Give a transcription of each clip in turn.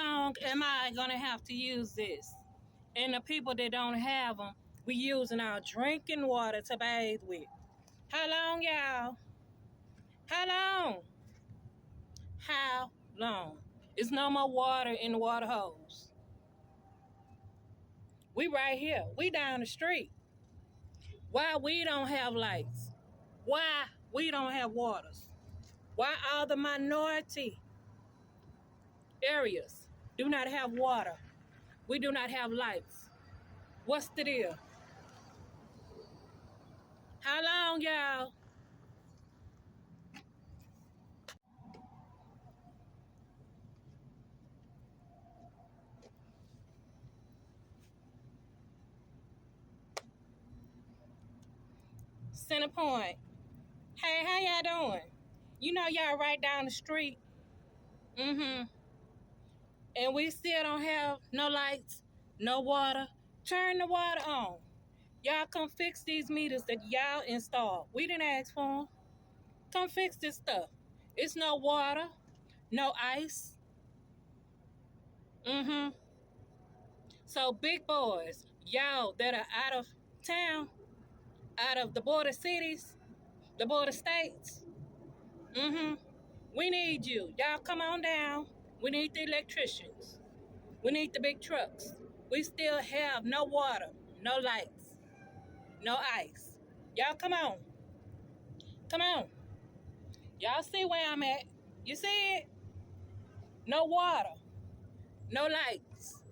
long am I gonna have to use this? And the people that don't have them, we using our drinking water to bathe with. How long, y'all? How long? How long? It's no more water in the water hose. We right here. We down the street. Why we don't have lights? Why we don't have waters? Why all the minority areas do not have water? We do not have lights. What's the deal? How long, y'all? Center Point. Hey, how y'all doing? You know y'all right down the street. And we still don't have no lights, no water. Turn the water on. Y'all come fix these meters that y'all installed. We didn't ask for them. Come fix this stuff. It's no water, no ice. So big boys, y'all that are out of town, out of the border cities, the border states. We need you. Y'all come on down. We need the electricians. We need the big trucks. We still have no water, no lights, no ice. Y'all come on. Come on. Y'all see where I'm at? You see it? No water, no lights.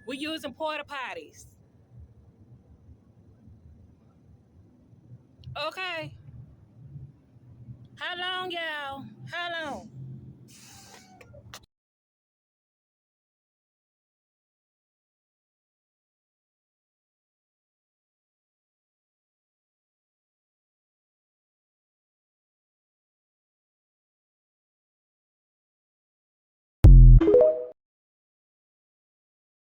We using porta potties. Okay. How long, y'all? How long?